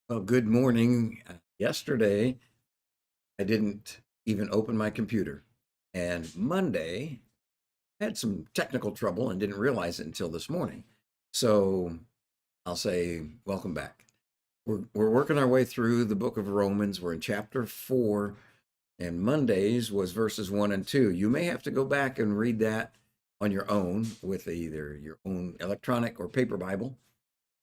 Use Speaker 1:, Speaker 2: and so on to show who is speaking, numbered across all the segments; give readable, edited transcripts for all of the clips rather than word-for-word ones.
Speaker 1: Well, good morning. Yesterday, I didn't even open my computer. And Monday, I had some technical trouble and didn't realize it until this morning. So I'll say, welcome back. We're working our way through the book of Romans. We're in chapter 4, and Mondays was verses 1 and 2. You may have to go back and read that on your own with either your own electronic or paper Bible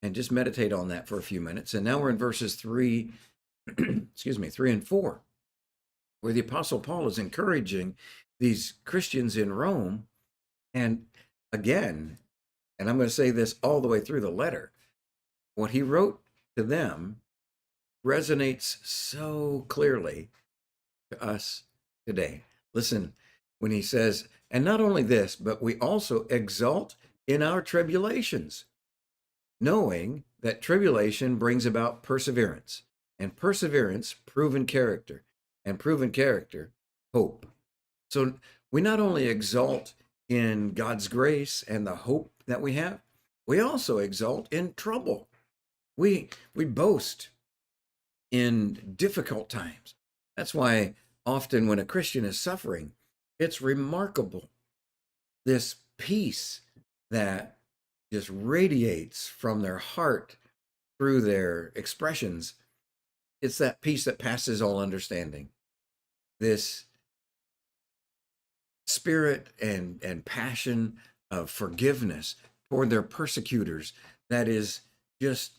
Speaker 1: and just meditate on that for a few minutes. And now we're in verses 3 excuse me, 3 and 4, where the Apostle Paul is encouraging these Christians in Rome. And again, and I'm going to say this all the way through the letter, what he wrote to them resonates so clearly to us today. Listen, when he says, and not only this, but we also exult in our tribulations, knowing that tribulation brings about perseverance, and perseverance, proven character, and proven character, hope. So we not only exalt in God's grace and the hope that we have, we also exalt in trouble. We boast in difficult times. That's why often when a Christian is suffering, it's remarkable this peace that just radiates from their heart through their expressions. It's that peace that passes all understanding. This spirit and passion of forgiveness toward their persecutors that is just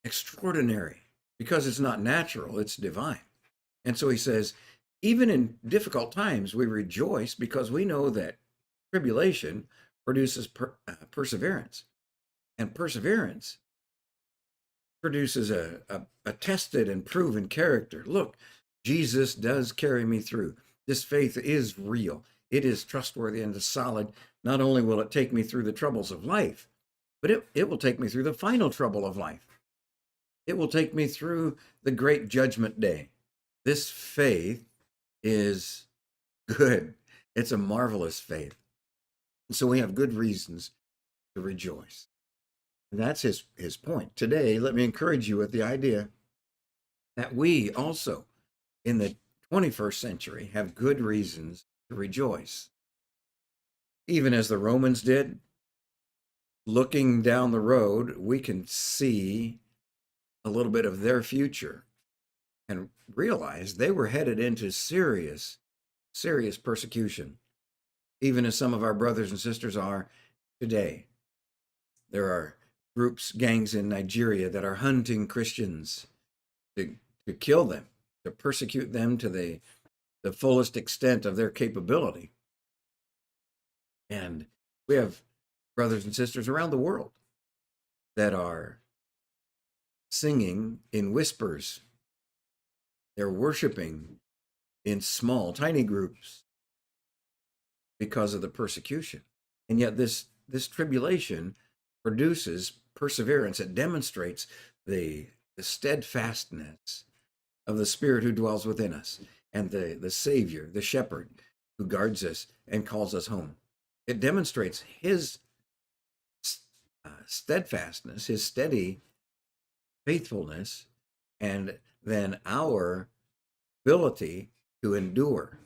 Speaker 1: extraordinary because it's not natural, it's divine. And so he says, even in difficult times, we rejoice because we know that tribulation produces perseverance, and perseverance produces a tested and proven character. Look, Jesus does carry me through. This faith is real. It is trustworthy and it's solid. Not only will it take me through the troubles of life, but it will take me through the final trouble of life. It will take me through the great judgment day. This faith is good. It's a marvelous faith. And so we have good reasons to rejoice. And that's his point. Today, let me encourage you with the idea that we also, in the 21st century, have good reasons to rejoice. Even as the Romans did, looking down the road, we can see a little bit of their future and realize they were headed into serious, serious persecution, even as some of our brothers and sisters are today. There are groups, gangs in Nigeria that are hunting Christians to kill them, to persecute them to the fullest extent of their capability. And we have brothers and sisters around the world that are singing in whispers. They're worshiping in small, tiny groups because of the persecution. And yet this tribulation produces perseverance. It demonstrates the steadfastness of the Spirit who dwells within us and the Savior, the Shepherd who guards us and calls us home. It demonstrates his steadfastness, his steady faithfulness, and then our ability to endure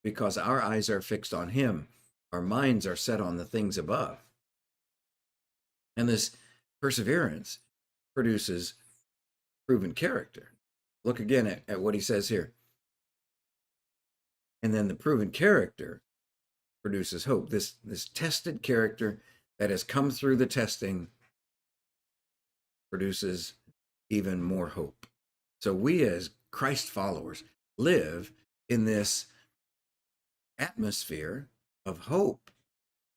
Speaker 1: because our eyes are fixed on him. Our minds are set on the things above. And this perseverance produces proven character. Look again at what he says here. And then the proven character produces hope. This tested character that has come through the testing produces even more hope. So we as Christ followers live in this atmosphere of hope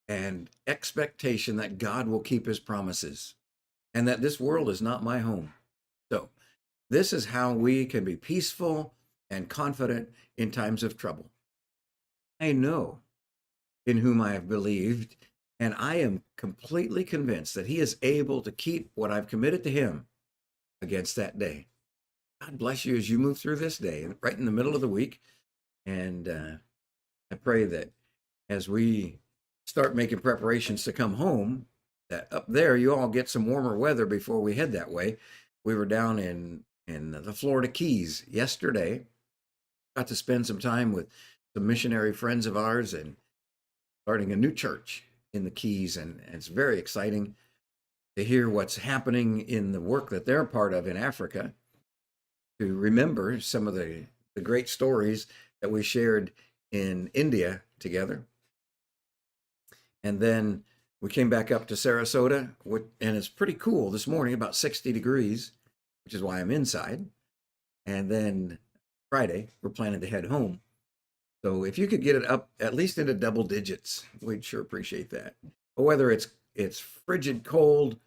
Speaker 1: and expectation that God will keep his promises and that this world is not my home. So this is how we can be peaceful and confident in times of trouble. I know in whom I have believed, and I am completely convinced that he is able to keep what I've committed to him against that day. God bless you as you move through this day, right in the middle of the week. And I pray that as we start making preparations to come home, that up there you all get some warmer weather before we head that way. We were down in the Florida Keys yesterday. Got to spend some time with some missionary friends of ours and starting a new church in the Keys, and it's very exciting to hear what's happening in the work that they're part of in Africa, to remember some of the great stories that we shared in India together. And then we came back up to Sarasota, and it's pretty cool this morning, about 60 degrees, which is why I'm inside. And then Friday, we're planning to head home. So if you could get it up at least into double digits, we'd sure appreciate that. But whether it's frigid cold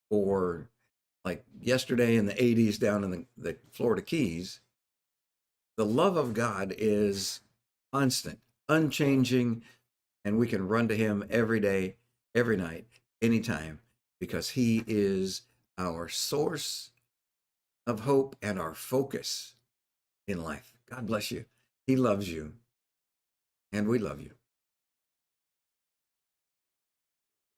Speaker 1: or like yesterday in the 80s down in the Florida Keys, the love of God is constant, unchanging, and we can run to him every day, every night, anytime, because he is our source of hope and our focus in life. God bless you. He loves you, and we love you.